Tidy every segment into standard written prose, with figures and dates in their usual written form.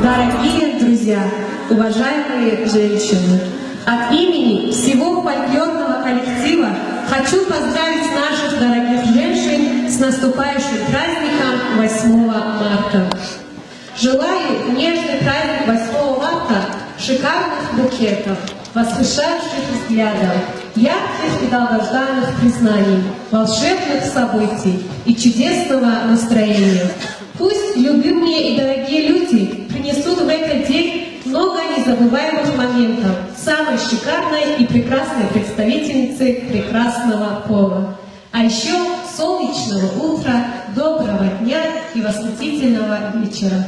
Дорогие друзья, уважаемые женщины, от имени всего фольклорного коллектива хочу поздравить наших дорогих женщин с наступающим праздником 8 марта. Желаю нежный праздник 8 марта шикарных букетов, восхищающих взглядов, ярких и долгожданных признаний, волшебных событий и чудесного настроения. Пусть любимые и дорогие люди принесут в этот день много незабываемых моментов самой шикарной и прекрасной представительницы прекрасного пола. А еще солнечного утра, доброго дня и восхитительного вечера.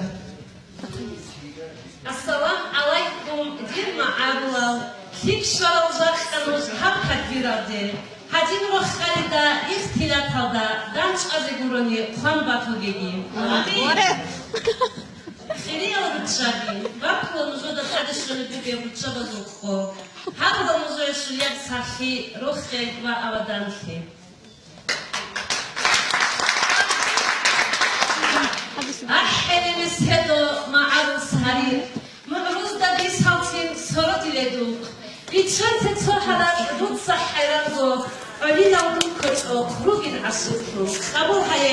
Assalamu alaikum, dirma ablav. Hik şalzaqanız haq hadvirade. Hadin roxalida ixtilatada danç azeguroni xan batugegi. Xiri alırçagi. Baklonuzo da tradisyonu düge uçabazukho. Haqlonuzo eşliyak sahi roxe va avadanhi. Ahhelimiz hedo ma'arus harir. Ma'ruz da biz halkin sorot ileduk. Biçante torhalar rutsa hayrango. Ölil avdun koç o krugin asukru. Kabul hayal.